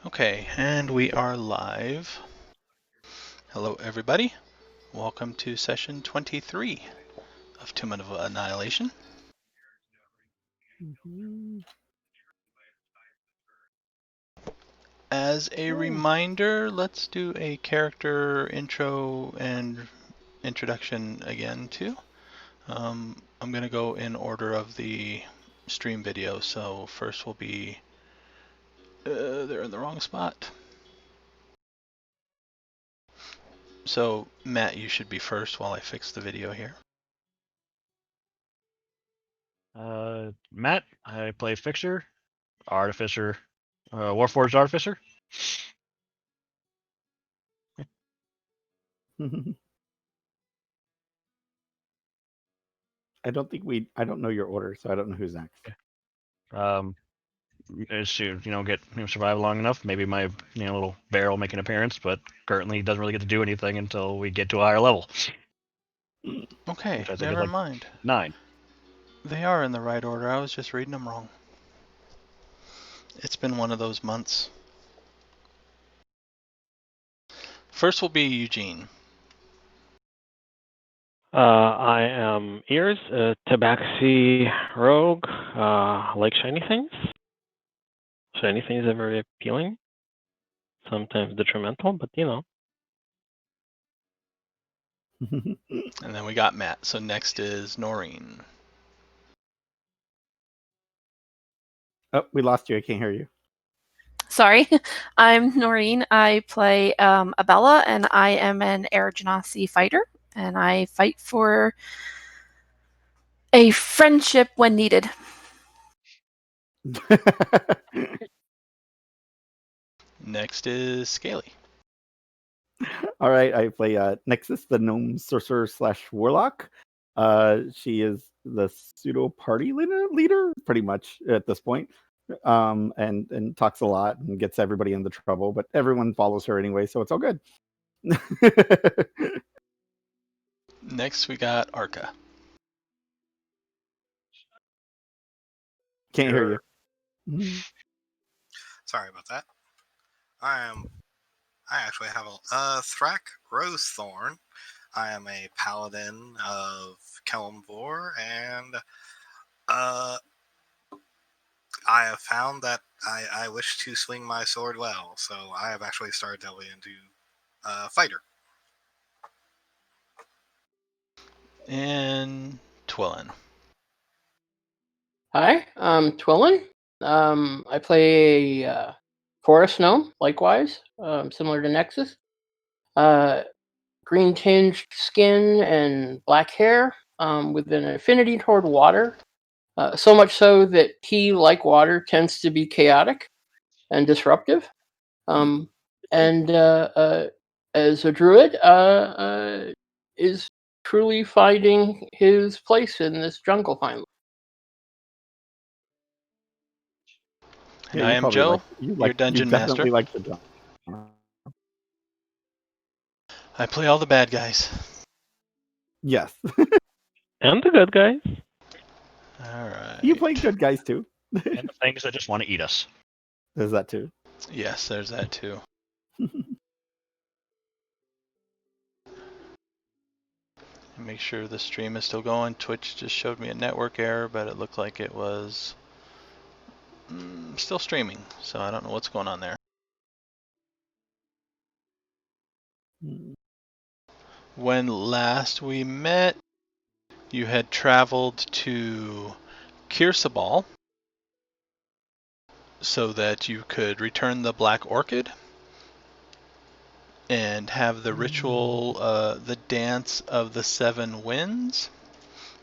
Okay, and we are live. Hello, everybody. Welcome to session 23 of Tomb of Annihilation. As a reminder, let's do a character intro and introduction again, too. I'm going to go in order of the stream video, so first will be... they're in the wrong spot. So, Matt, you should be first while I fix the video here. Matt, I play Fixer, Artificer, Warforged Artificer. I don't know your order, so I don't know who's next. As to get survive long enough, maybe my little bear will make an appearance, but currently doesn't really get to do anything until we get to a higher level. Okay, Which I think never is like mind. 9. They are in the right order. I was just reading them wrong. It's been one of those months. First will be Eugene. I am Ears, a Tabaxi rogue, like shiny things. Shiny things are very appealing, sometimes detrimental, but And then we got Matt. So next is Noreen. Oh, we lost you. I can't hear you. Sorry, I'm Noreen. I play Abella, and I am an Air Genasi fighter, and I fight for a friendship when needed. Next is Scaly. All right, I play Nexus, the gnome sorcerer / warlock. She is the pseudo party leader, pretty much at this point, and talks a lot and gets everybody into trouble. But everyone follows her anyway, so it's all good. Next we got Arca. Can't hear you. Sorry about that. I actually have a Thrak Rosethorn. I am a paladin of Kelmvor, and I have found that I wish to swing my sword well, so I have actually started delving into fighter. And Twillin. Hi, I'm Twillin. I play a forest gnome, likewise, similar to Nexus. Green tinged skin and black hair, with an affinity toward water. So much so that he, like water, tends to be chaotic and disruptive. And as a druid, is truly finding his place in this jungle finally. And I am Joe, your dungeon master. Like the jump. I play all the bad guys. Yes. and the good guys. All right. You play good guys too. And the things that just want to eat us. There's that too. Yes, there's that too. Make sure the stream is still going. Twitch just showed me a network error, but it looked like it was still streaming, so I don't know what's going on there. When last we met, you had traveled to Kirsabal so that you could return the Black Orchid and have the ritual, the Dance of the Seven Winds,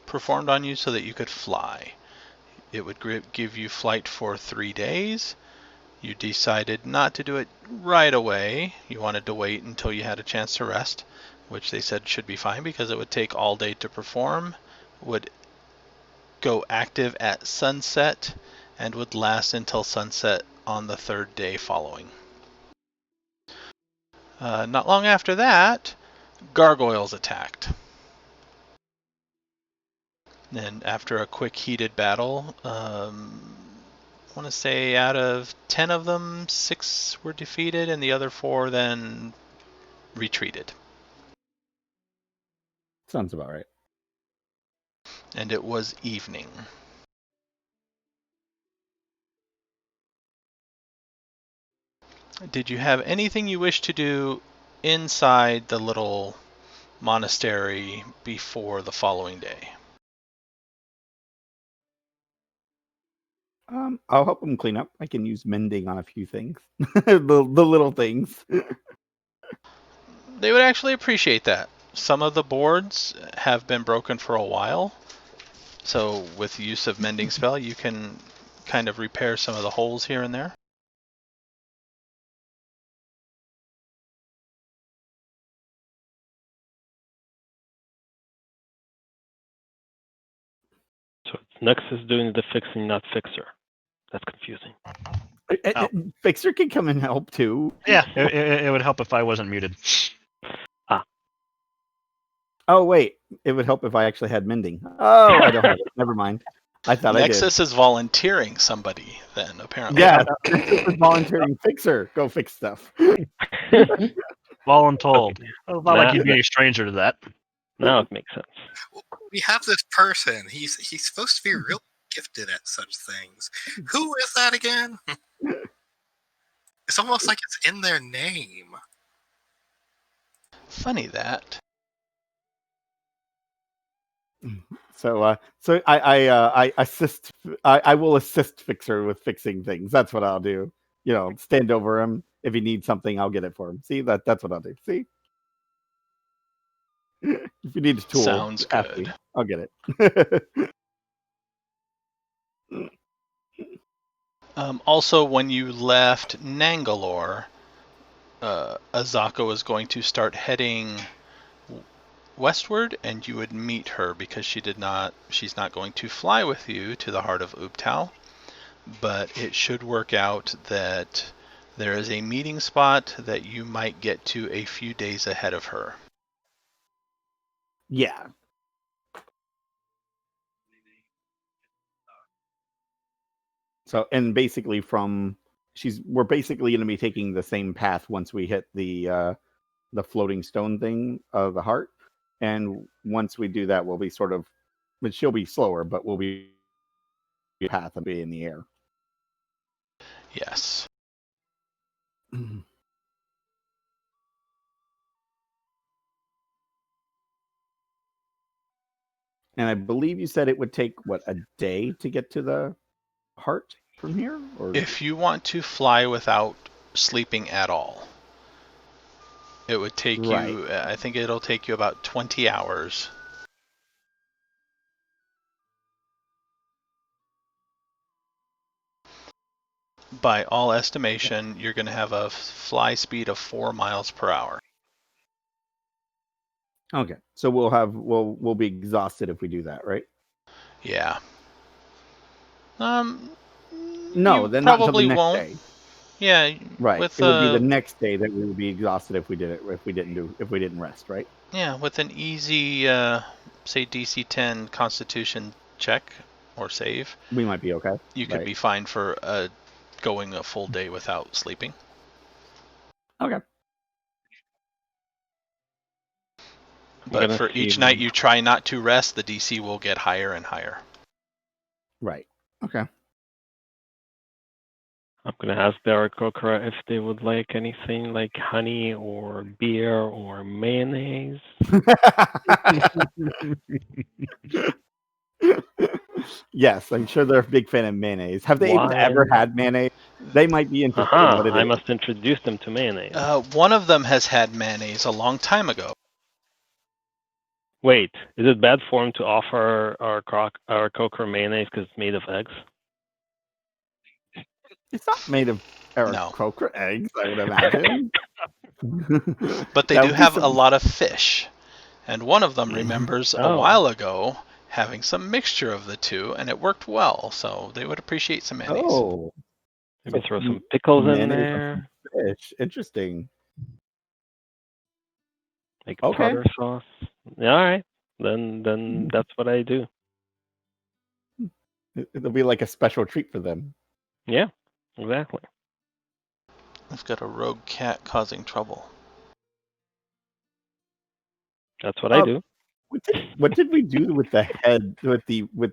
performed on you so that you could fly. It would give you flight for 3 days. You decided not to do it right away. You wanted to wait until you had a chance to rest, which they said should be fine because it would take all day to perform, would go active at sunset, and would last until sunset on the 3rd day following. Not long after that, gargoyles attacked. And after a quick heated battle, want to say out of 10 of them, 6 were defeated, and the other 4 then retreated. Sounds about right. And it was evening. Did you have anything you wish to do inside the little monastery before the following day? I'll help them clean up. I can use mending on a few things. the little things. They would actually appreciate that. Some of the boards have been broken for a while, so with the use of mending spell, you can kind of repair some of the holes here and there. So Nux is doing the fixing, not Fixer. That's confusing. Oh. Fixer can come and help too. Yeah, it would help if I wasn't muted. Oh wait, it would help if I actually had mending. Oh, I don't have it. Never mind. I thought Nexus is volunteering somebody then, I apparently. did. Yeah, Nexus is volunteering Fixer. Go fix stuff. Voluntold. Okay. Well, not like you'd be a stranger to that. Now it makes sense. We have this person. He's supposed to be really gifted at such things. Who is that again? It's almost like it's in their name. Funny that. So I assist. I will assist Fixer with fixing things. That's what I'll do. You know, stand over him. If he needs something, I'll get it for him. See, that's what I'll do. See, if you need a tool, Sounds ask me. good. I'll get it. Also, when you left Nangalore, Azaka was going to start heading westward, and you would meet her because she's not going to fly with you to the Heart of Ubtao, but it should work out that there is a meeting spot that you might get to a few days ahead of her. Yeah. So, and basically we're basically going to be taking the same path once we hit the floating stone thing of the heart. And once we do that, we'll be but she'll be slower, but we'll be path and be in the air. Yes. And I believe you said it would take a day to get to the heart from here? Or If you want to fly without sleeping at all, it would take you, I think it'll take you about 20 hours. By all estimation, you're going to have a fly speed of 4 miles per hour. Okay. So we'll be exhausted if we do that, right? Yeah. No, you then not until probably the next won't. day. Yeah. Right. With it would be the next day that we would be exhausted if we didn't rest, right? Yeah, with an easy say DC 10 Constitution check or save, We might be okay. you could be fine for going a full day without sleeping. Okay. But for each night you try not to rest, the DC will get higher and higher. Right. Okay. I'm going to ask the Aarakocra if they would like anything like honey or beer or mayonnaise. Yes, I'm sure they're a big fan of mayonnaise. Have they even ever had mayonnaise? They might be interested in what it is. I must introduce them to mayonnaise. One of them has had mayonnaise a long time ago. Wait, is it bad form to offer our Aarakocra mayonnaise because it's made of eggs? It's not made of Aarakocra eggs, I would imagine. But they do have a lot of fish. And one of them remembers a while ago having some mixture of the two, and it worked well. So they would appreciate some mayonnaise. Oh. Maybe throw some pickles in there. Fish. Interesting. Like tartar sauce. Yeah, all right. Then that's what I do. It'll be like a special treat for them. Yeah, exactly. We've got a rogue cat causing trouble. That's what I do. What did we do with the head, with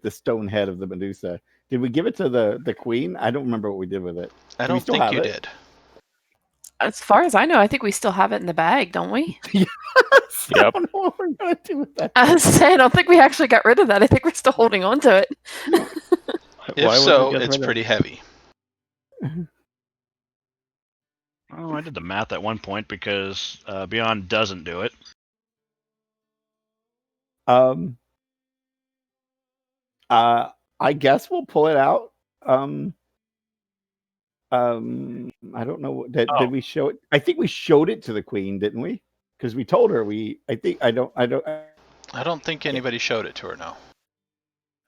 the stone head of the Medusa? Did we give it to the queen? I don't remember what we did with it. I Do we don't still think have you it? did. As far as I know, I think we still have it in the bag, don't we? Yes. I Yep. don't know what we're gonna do with that. I was saying, I don't think we actually got rid of that. I think we're still holding on to it. If Why would so, we get it's rid of pretty heavy. Oh, I did the math at one point because Beyond doesn't do it. I guess we'll pull it out. I don't know. Did we show it? I think we showed it to the queen, didn't we? Because we told her we. I think I don't. I don't think anybody showed it to her, no.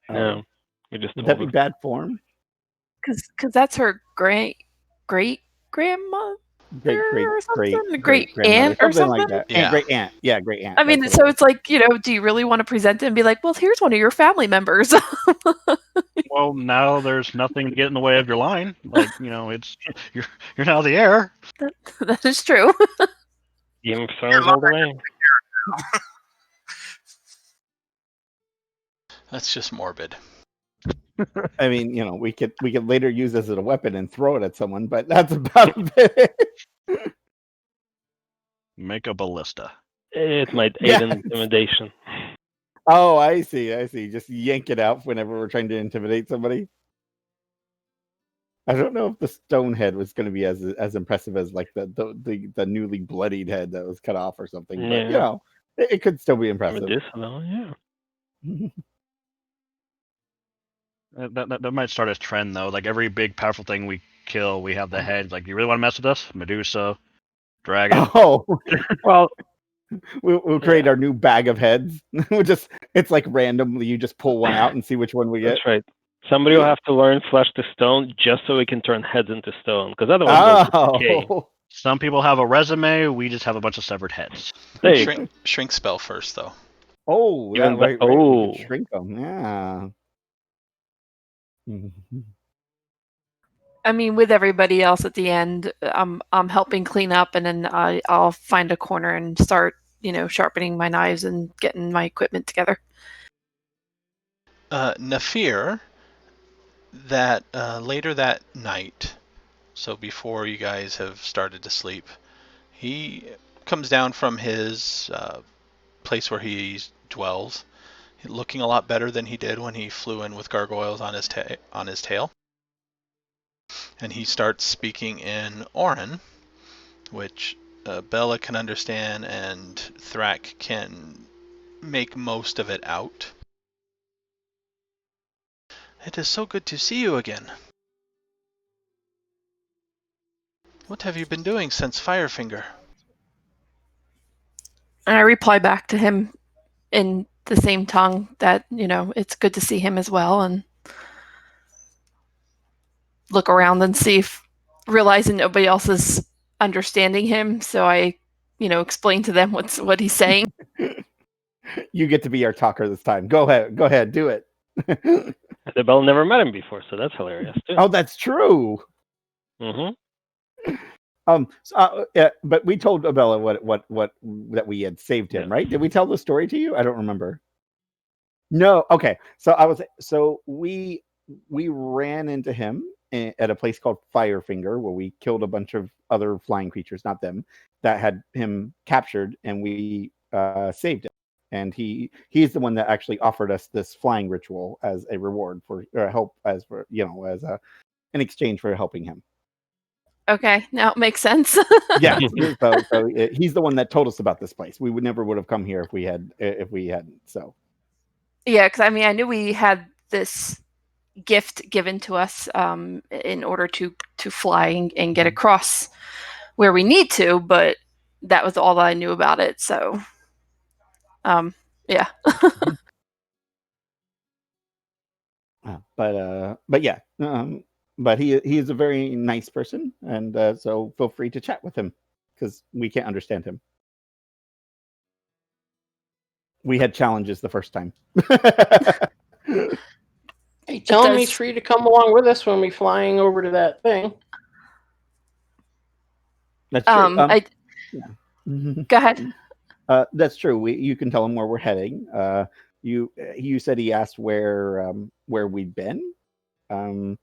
No, we just Would told that be her. bad form? Because that's her great grandmother or something, great grandmother, aunt or something like something. that. Yeah. Great aunt. Yeah, great aunt. I mean, That's what so it it's like, do you really want to present it and be like, well, here's one of your family members? Well, now there's nothing to get in the way of your line. Like, it's you're now the heir. That is true. Game of Thrones all the way. That's just morbid. I mean, we could later use this as a weapon and throw it at someone, but that's about it. Make a ballista. It might aid Yes. in intimidation. Oh, I see. Just yank it out whenever we're trying to intimidate somebody. I don't know if the stone head was going to be as impressive as like the newly bloodied head that was cut off or something. But Yeah. it could still be impressive. Medicinal, yeah. That might start a trend though. Like every big powerful thing we kill, we have the head. Like, you really want to mess with us? Medusa, dragon. Oh, Well, we'll create our new bag of heads. It's like randomly you just pull one out and see which one we get. that's right. Somebody will have to learn flesh to stone just so we can turn heads into stone, because otherwise they'll decay. Some people have a resume. We just have a bunch of severed heads. There you go. Shrink spell first, though. Oh, Even right. the- We oh. could shrink them. Yeah. I mean, with everybody else at the end, I'm helping clean up, and then I'll find a corner and start, sharpening my knives and getting my equipment together. Nafir, that later that night, so before you guys have started to sleep, he comes down from his place where he dwells, looking a lot better than he did when he flew in with gargoyles on his tail. And he starts speaking in Orin, which Bella can understand and Thrak can make most of it out. It is so good to see you again. What have you been doing since Firefinger? And I reply back to him in the same tongue that, it's good to see him as well, and look around and see if, realizing nobody else is understanding him, so I, explain to them what he's saying. You get to be our talker this time. Go ahead, do it. Isabel never met him before, so that's hilarious too. Oh, that's true. Mm-hmm. But we told Abella what that we had saved him, right? Did we tell the story to you? I don't remember. No. Okay. So we ran into him at a place called Firefinger, where we killed a bunch of other flying creatures, not them, that had him captured, and we saved him. And he's the one that actually offered us this flying ritual as a reward for help, as in exchange for helping him. Okay, now it makes sense. Yeah, so he's the one that told us about this place. We never would have come here if we hadn't. So Yeah, because I knew we had this gift given to us in order to fly and get across where we need to, but that was all that I knew about it. So, yeah. But yeah. But he is a very nice person, and so feel free to chat with him, because we can't understand him. We had challenges the first time. Hey, tell him does- he's free to come along with us when we're flying over to that thing. That's true. Go ahead. That's true. You can tell him where we're heading. You said he asked where we'd been. I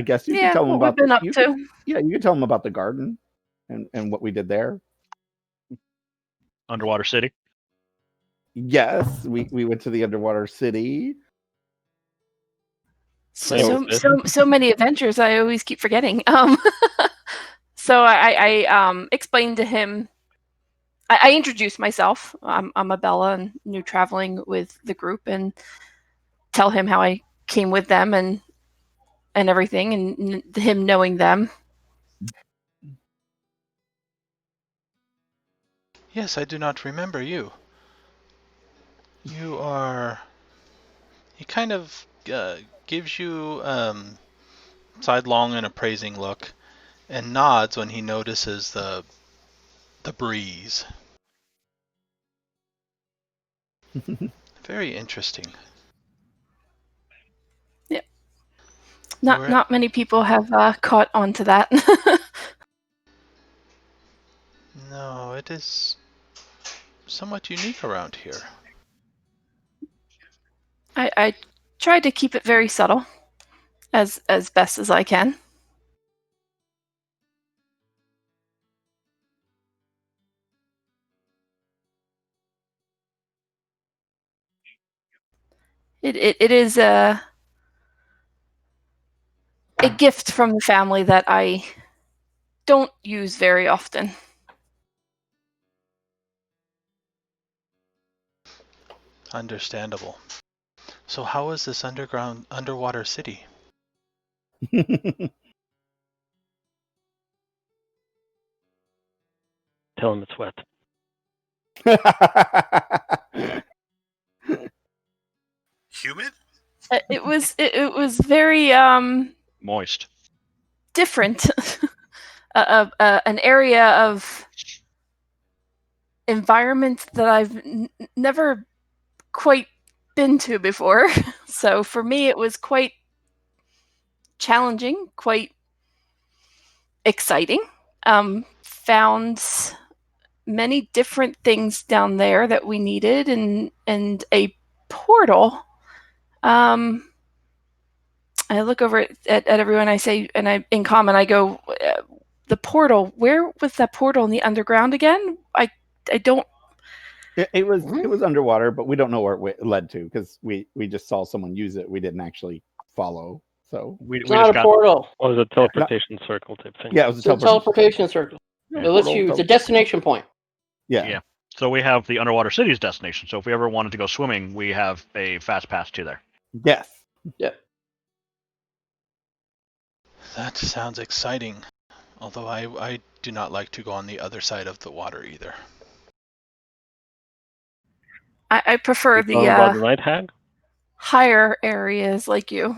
guess you can tell him what about we've been up to. you can tell him about the garden and what we did there. Underwater city. Yes, we went to the underwater city. So many adventures. I always keep forgetting. So I explained to him. I introduced myself. I'm Abella and new traveling with the group, and tell him how I came with them and everything, and him knowing them. Yes, I do not remember you. You are... He kind of gives you sidelong and appraising look, and nods when he notices the breeze. Very interesting. Yeah. Not many people have caught on to that. No, it is somewhat unique around here. I tried to keep it very subtle, as best as I can. It is a gift from the family that I don't use very often. Understandable. So how is this underwater city? Tell him it's wet. Humid? It was very Moist. different. An area of environment that I've never quite been to before. So for me, it was quite challenging, quite exciting. Found many different things down there that we needed, and a portal. I look over at everyone. I say, and I in common, I go, the portal. Where was that portal in the underground again? I don't. It was underwater, but we don't know where it led to because we just saw someone use it. We didn't actually follow. So We It's just not a got portal. What was a teleportation circle type thing? yeah, it was It's a teleportation circle. Yeah, It lets portal, you. It's a destination point. Yeah. So we have the underwater city's destination. So if we ever wanted to go swimming, we have a fast pass to there. Yes. Yep. That sounds exciting. Although I do not like to go on the other side of the water either. I prefer You calling about the the night hag? higher areas like you.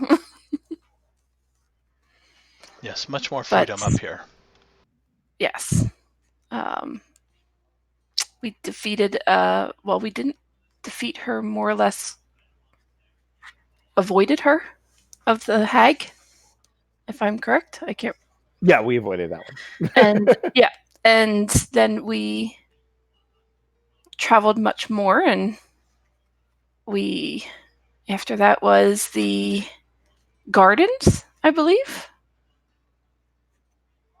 Yes, much more freedom up here. Yes. We defeated. Well, we didn't defeat her. More or less, avoided her of the hag. If I'm correct, I can't. Yeah, we avoided that one. And yeah, and then we traveled much more, and we after that was the gardens, I believe.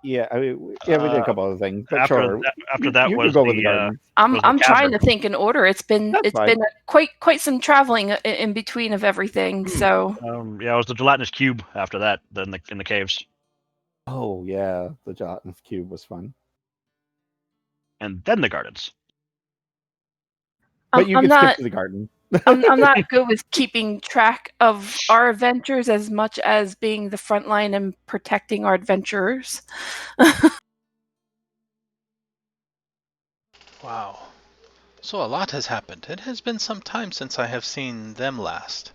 Yeah, I mean, we did a couple other things, but after sure. after that you was could go the with the gardens. I'm was the trying cavern. to think in order. It's been That's fine. quite some traveling in between of everything. So Yeah, it was the gelatinous cube after that, then in the caves, Oh yeah, the gelatinous cube was fun. and then the gardens. But you I'm can not skip to the garden. I'm not good with keeping track of our adventures as much as being the front line and protecting our adventurers. Wow. So a lot has happened. It has been some time since I have seen them last.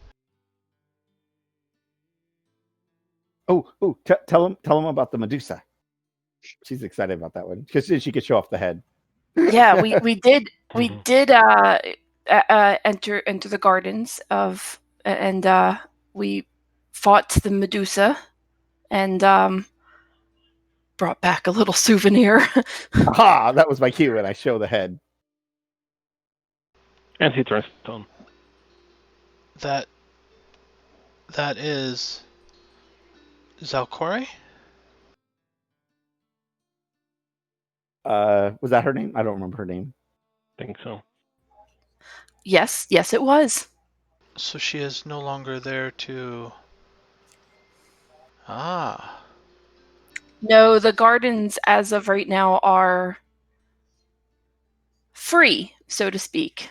Tell him about the Medusa. She's excited about that one because she could show off the head. Yeah, we did enter the gardens of, and we fought the Medusa, and brought back a little souvenir. Aha! That was my cue, and I show the head. And he turns to him. That is Zalcore? Was that her name? I don't remember her name. I think so. Yes, it was. So she is no longer there to... Ah. No, the gardens as of right now are free, so to speak.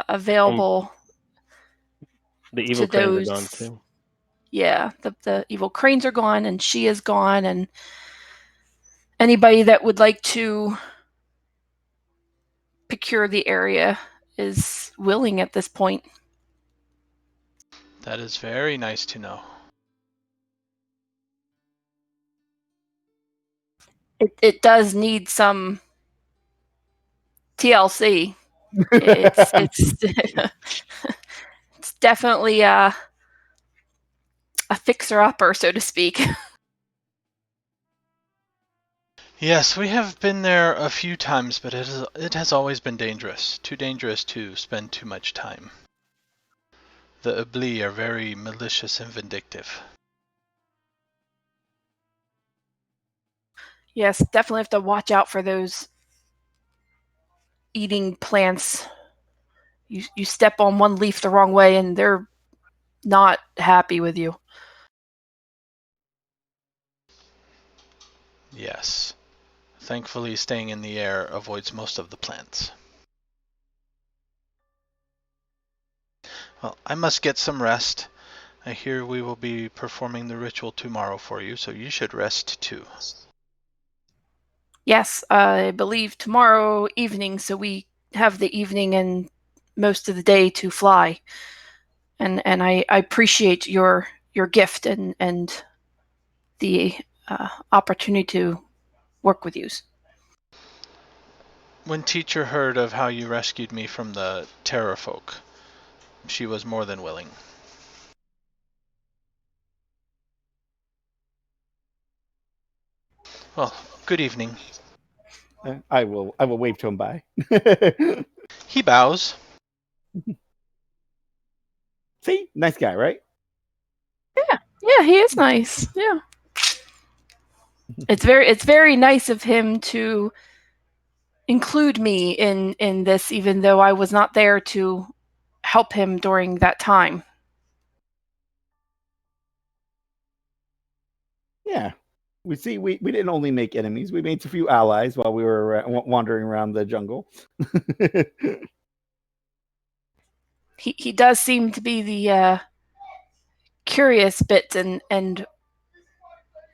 Available The evil to cranes those. are gone too. Yeah, the evil cranes are gone, and she is gone, and anybody that would like to procure the area is willing at this point. That is very nice to know. It does need some TLC. It's it's definitely a fixer-upper, so to speak. Yes, we have been there a few times, but it has always been dangerous. Too dangerous to spend too much time. The Ubtao are very malicious and vindictive. Yes, definitely have to watch out for those eating plants. You step on one leaf the wrong way, and they're not happy with you. Yes. Thankfully, staying in the air avoids most of the plants. Well, I must get some rest. I hear we will be performing the ritual tomorrow for you, so you should rest too. Yes, I believe tomorrow evening, so we have the evening and most of the day to fly. And I appreciate your gift and the opportunity to work with you. When Teacher heard of how you rescued me from the terror folk, she was more than willing. Well, good evening. I will wave to him bye. He bows. See, nice guy, right? Yeah, he is nice. Yeah, it's very nice of him to include me in this, even though I was not there to help him during that time. Yeah. We didn't only make enemies. We made a few allies while we were wandering around the jungle. He does seem to be the curious bit and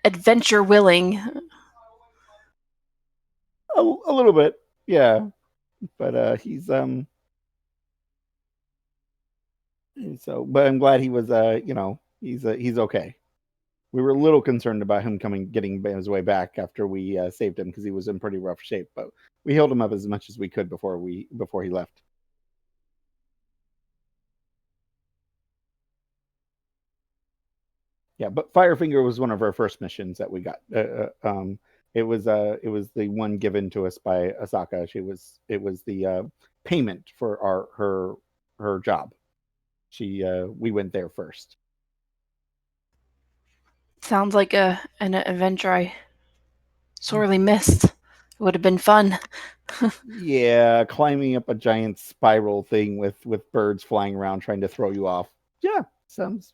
adventure willing. A little bit, yeah. But he's so. But I'm glad he was he's okay. We were a little concerned about him getting his way back after we saved him because he was in pretty rough shape. But we healed him up as much as we could before he left. Yeah, but Firefinger was one of our first missions that we got. It was the one given to us by Asaka. It was the payment for her job. We went there first. Sounds like an adventure I sorely missed. It would have been fun. Yeah, climbing up a giant spiral thing with birds flying around trying to throw you off. Yeah, that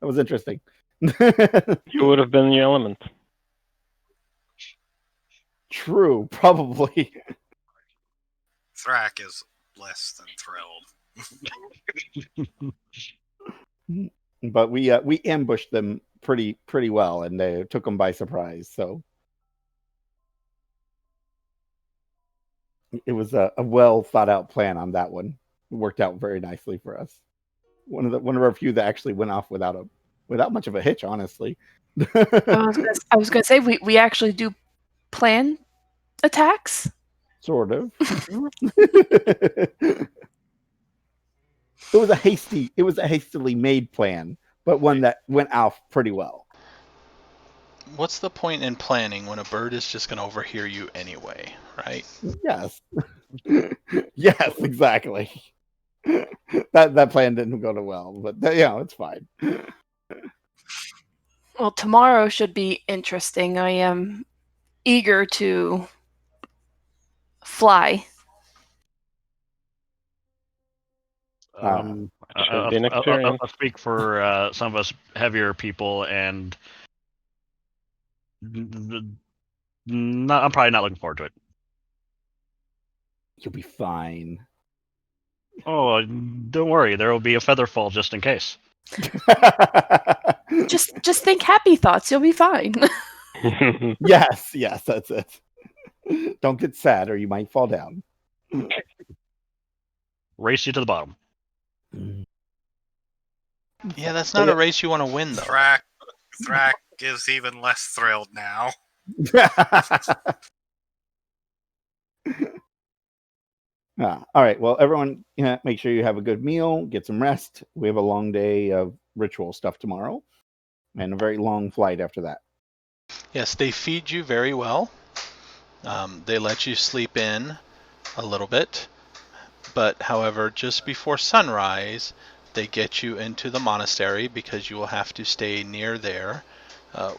was interesting. You would have been in your element. True, probably. Thrak is less than thrilled. But we ambushed them pretty well, and they took them by surprise. So it was a well thought out plan on that one. It worked out very nicely for us. One of our few that actually went off without much of a hitch, honestly. I was gonna say we actually do plan attacks. Sort of. It was a hastily made plan, but one that went off pretty well. What's the point in planning when a bird is just going to overhear you anyway, right? Yes. Yes, exactly. That plan didn't go too well, but it's fine. Well, tomorrow should be interesting. I am eager to fly. Um, Should be an experience. I'll speak for some of us heavier people, and I'm probably not looking forward to it. You'll be fine. Oh, don't worry. There will be a feather fall just in case. Just think happy thoughts. You'll be fine. Yes, that's it. Don't get sad or you might fall down. Race you to the bottom. Yeah, that's not a race you want to win, though. Thrak is even less thrilled now. All right. Well, everyone, make sure you have a good meal, get some rest. We have a long day of ritual stuff tomorrow, and a very long flight after that. Yes, they feed you very well. They let you sleep in a little bit, but however, just before sunrise, they get you into the monastery because you will have to stay near there.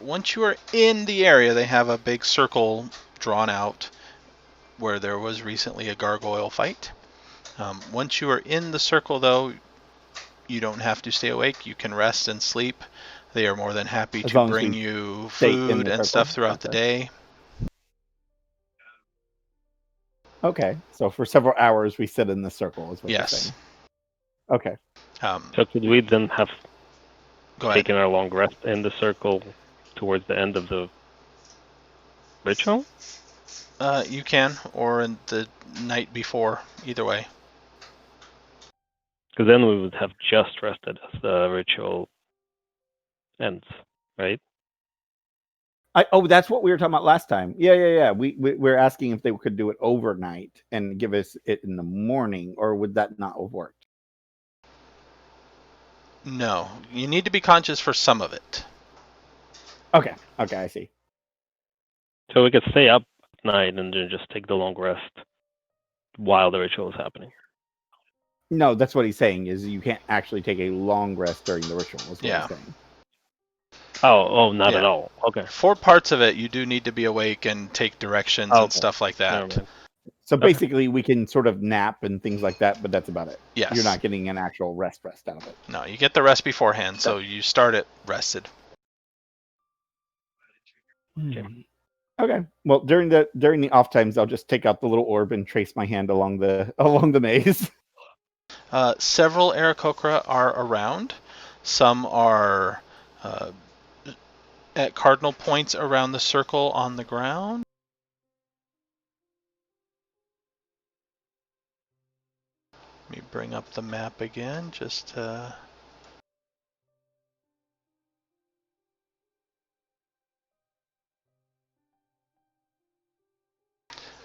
Once you are in the area, they have a big circle drawn out where there was recently a gargoyle fight. Once you are in the circle, though, you don't have to stay awake. You can rest and sleep. They are more than happy to bring you food and stuff throughout the day. Okay, so for several hours we sit in the circle, is what you're Yes. saying. Okay. So could we then have Go ahead. taken our long rest in the circle towards the end of the ritual? You can, or in the night before, either way. Because then we would have just rested as the ritual ends, right? That's what we were talking about last time. Yeah. We're asking if they could do it overnight and give us it in the morning, or would that not have worked? No, you need to be conscious for some of it. Okay, I see. So we could stay up at night and then just take the long rest while the ritual is happening. No, that's what he's saying, is you can't actually take a long rest during the ritual, is what he's saying. Oh, not at all. Okay. For parts of it, you do need to be awake and take directions and stuff like that. So basically, we can sort of nap and things like that, but that's about it. Yes. You're not getting an actual rest out of it. No, you get the rest beforehand, so you start it rested. Okay. Well, during the off times, I'll just take out the little orb and trace my hand along the maze. Several Aarakocra are around. Some are at cardinal points around the circle on the ground. Let me bring up the map again, just to...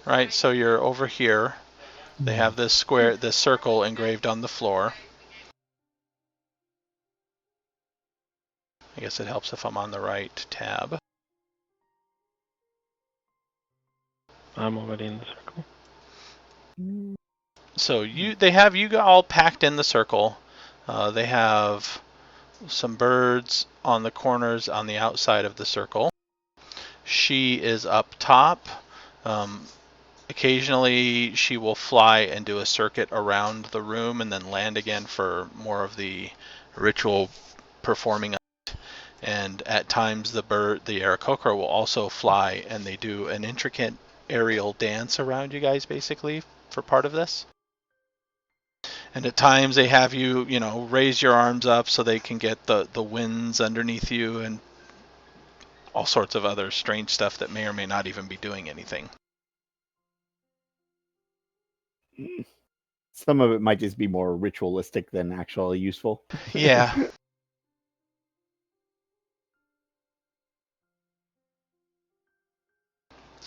Right, so you're over here. They have this circle engraved on the floor. I guess it helps if I'm on the right tab. I'm already in the circle. So they have you all packed in the circle. They have some birds on the corners on the outside of the circle. She is up top. Occasionally she will fly and do a circuit around the room and then land again for more of the ritual performing. And at times the Aarakocra will also fly and they do an intricate aerial dance around you guys basically for part of this. And at times they have you, raise your arms up so they can get the winds underneath you and all sorts of other strange stuff that may or may not even be doing anything. Some of it might just be more ritualistic than actually useful. Yeah.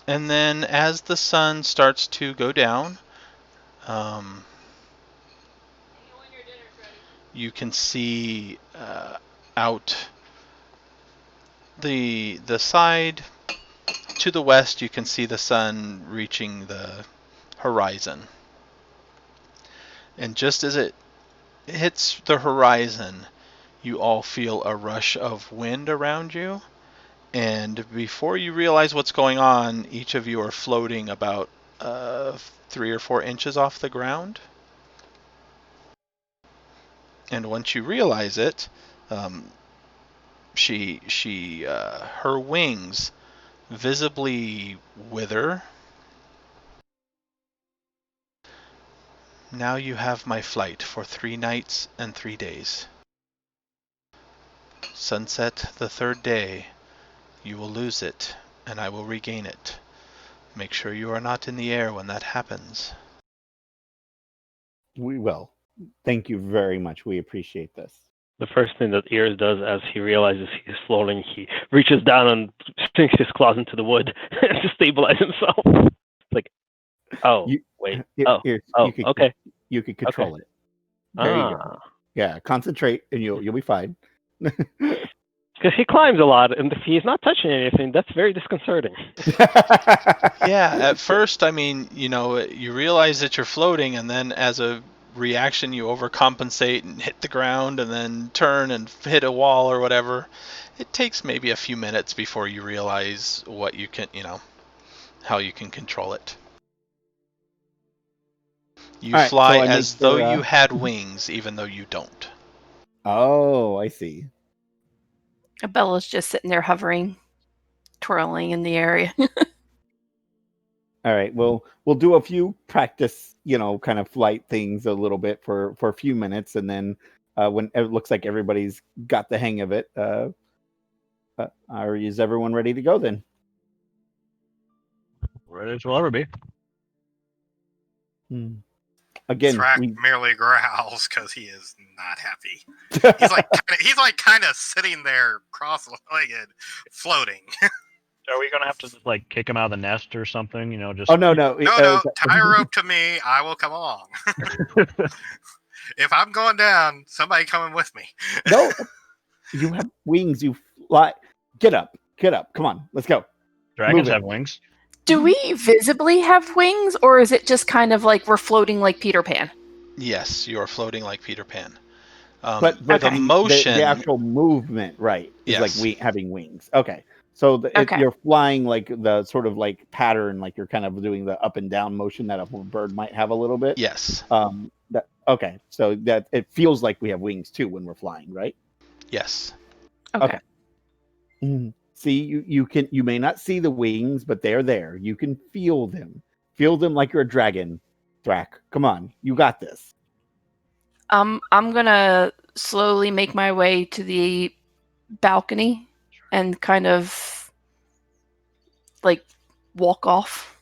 And then as the sun starts to go down, you can see out the side to the west. You can see the sun reaching the horizon. And just as it hits the horizon, you all feel a rush of wind around you. And before you realize what's going on, each of you are floating about 3 or 4 inches off the ground. And once you realize it, her wings visibly wither. Now you have my flight for 3 nights and 3 days. Sunset the 3rd day, you will lose it, and I will regain it. Make sure you are not in the air when that happens. We will. Thank you very much. We appreciate this. The first thing that Ears does as he realizes he's floating, he reaches down and sinks his claws into the wood to stabilize himself. It's like, wait. Okay. You can control it. There you go. Yeah, concentrate and you'll be fine. Because he climbs a lot, and if he's not touching anything, that's very disconcerting. Yeah, at first, I mean, you realize that you're floating, and then as a reaction, you overcompensate and hit the ground, and then turn and hit a wall or whatever. It takes maybe a few minutes before you realize what you can, how you can control it. You fly as though you had wings, even though you don't. Oh, I see. Bella's just sitting there hovering, twirling in the area. All right. Well, we'll do a few practice, kind of flight things a little bit for a few minutes, and then when it looks like everybody's got the hang of it, is everyone ready to go then? Ready as we'll ever be. Again, Thrak merely growls because he is not happy. He's like kind of sitting there cross-legged, floating. Are we gonna have to kick him out of the nest or something? Just no. No. Tie a rope to me. I will come along. If I'm going down, somebody coming with me. No, you have wings. You fly. Get up. Come on, let's go. Dragons have wings. Do we visibly have wings, or is it just kind of like we're floating like Peter Pan? Yes, you are floating like Peter Pan. But the motion, the actual movement, right? Is yes. like having wings. Okay, so you're flying like the sort of like pattern, like you're kind of doing the up and down motion that a bird might have a little bit. Yes. Okay, so that it feels like we have wings too when we're flying, right? Yes. Okay. See, you may not see the wings, but they're there. You can feel them. Feel them like you're a dragon. Thrak, come on, you got this. I'm gonna slowly make my way to the balcony and kind of walk off.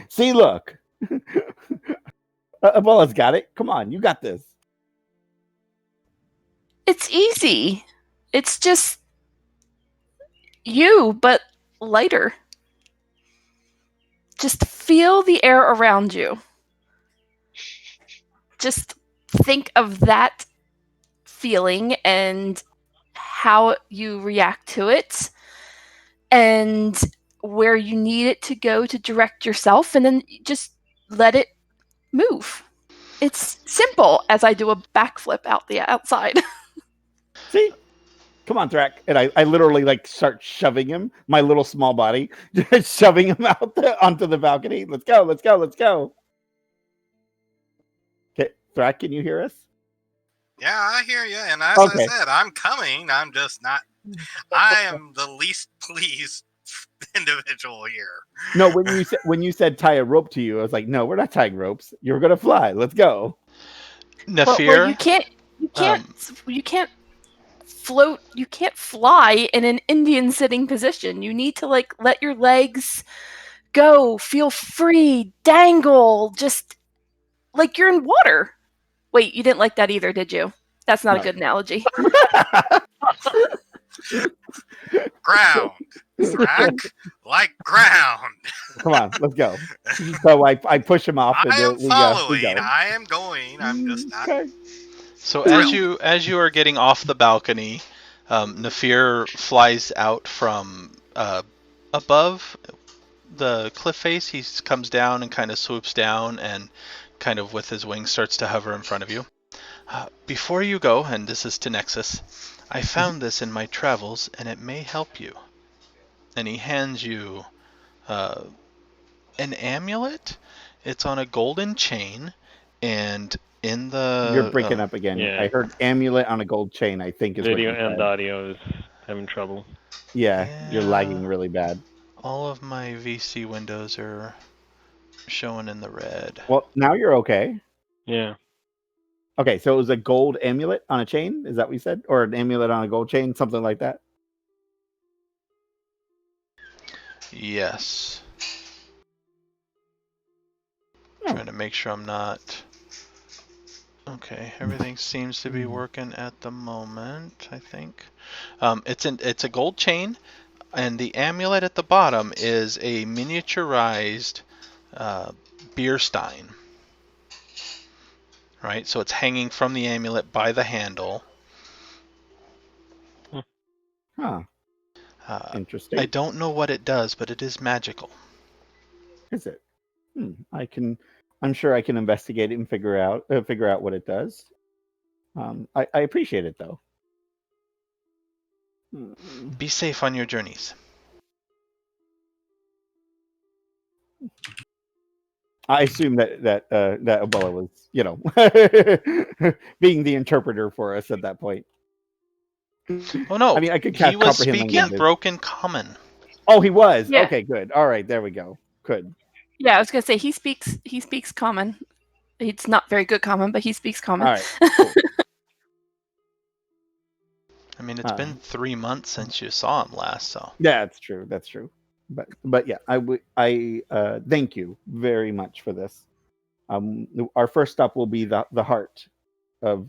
See, look. Bella's got it. Come on, you got this. It's easy. It's just you, but lighter. Just feel the air around you. Just think of that feeling and how you react to it and where you need it to go to direct yourself, and then just let it move. It's simple as I do a backflip out the outside. See? Come on, Thrak. And I literally start shoving him, my little small body, just shoving him out onto the balcony. Let's go. Okay, Thrak, can you hear us? Yeah, I hear you. And as I said, I'm coming. I'm just not. I am the least pleased individual here. No, when you said tie a rope to you, I was like, no, we're not tying ropes. You're gonna fly. Let's go. Nafir, well, you can't float. You can't fly in an Indian sitting position. You need to let your legs go, feel free, dangle, just like you're in water. Wait, you didn't like that either, did you? That's not a good analogy. Ground. Thrack like ground. Come on, let's go. So I push him off. I am we following. go. I am going. I'm just not Okay. So thrilled. as you are getting off the balcony, Nafir flies out from above the cliff face. He comes down and kind of swoops down and kind of with his wings starts to hover in front of you. Before you go, and this is to Nexus, I found this in my travels and it may help you. And he hands you an amulet. It's on a golden chain, and in the You're breaking up again. Yeah. I heard amulet on a gold chain, I think is Video what you and said. audio is having trouble. Yeah, you're Yeah. lagging really bad. all of my VC windows are showing in the red. Well, now you're okay. Yeah. Okay, so it was a gold amulet on a chain? Is that what you said? Or an amulet on a gold chain? Something like that? Yes. Oh. Trying to make sure I'm not... Okay, everything seems to be working at the moment, I think. It's a gold chain, and the amulet at the bottom is a miniaturized beer stein. Right, so it's hanging from the amulet by the handle. Huh. Interesting. I don't know what it does, but it is magical. Is it? I'm sure I can investigate it and figure out what it does. I appreciate it though. Be safe on your journeys. I assume that Ebola was, being the interpreter for us at that point. Oh no! I mean, I could he cast was comprehend speaking languages. broken common. Oh, he was. Yeah. Okay, good. All right, there we go. Good. Yeah, I was gonna say he speaks common. It's not very good common, but he speaks common. All right. Cool. I mean, it's been 3 months since you saw him last, so. Yeah, that's true. That's true. But yeah, I thank you very much for this. Our first stop will be the Heart of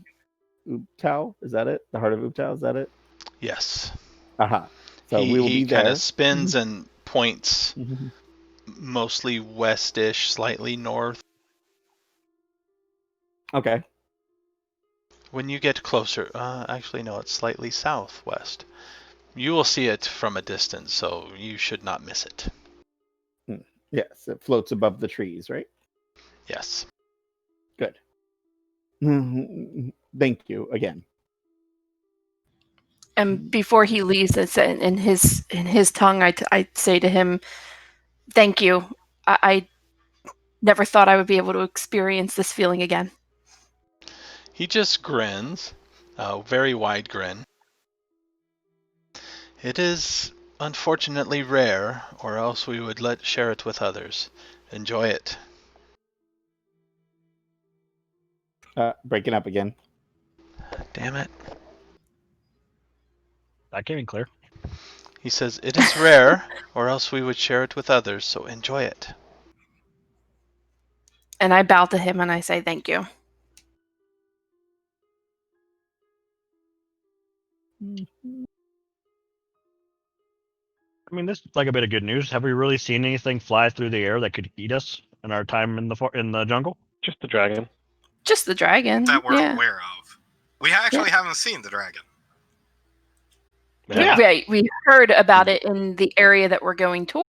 Ubtao. Is that it? The Heart of Ubtao. Is that it? Yes. Aha. So we will he be there. kind of spins and points mostly westish, slightly north. Okay. When you get closer, actually no, it's slightly southwest. You will see it from a distance, so you should not miss it. Yes, it floats above the trees, right? Yes. Good. Thank you again. And before he leaves, it's in his tongue. I say to him, "Thank you. I never thought I would be able to experience this feeling again." He just grins, a very wide grin. It is unfortunately rare, or else we would share it with others. Enjoy it. Breaking up again. Damn it. That came in clear. He says, it is rare, or else we would share it with others, so enjoy it. And I bow to him and I say, "Thank you." I mean, this is like a bit of good news. Have we really seen anything fly through the air that could eat us in our time in the jungle? Just the dragon. Just the dragon. That we're yeah. aware of. We actually haven't seen the dragon. Yeah. Right. We heard about it in the area that we're going towards.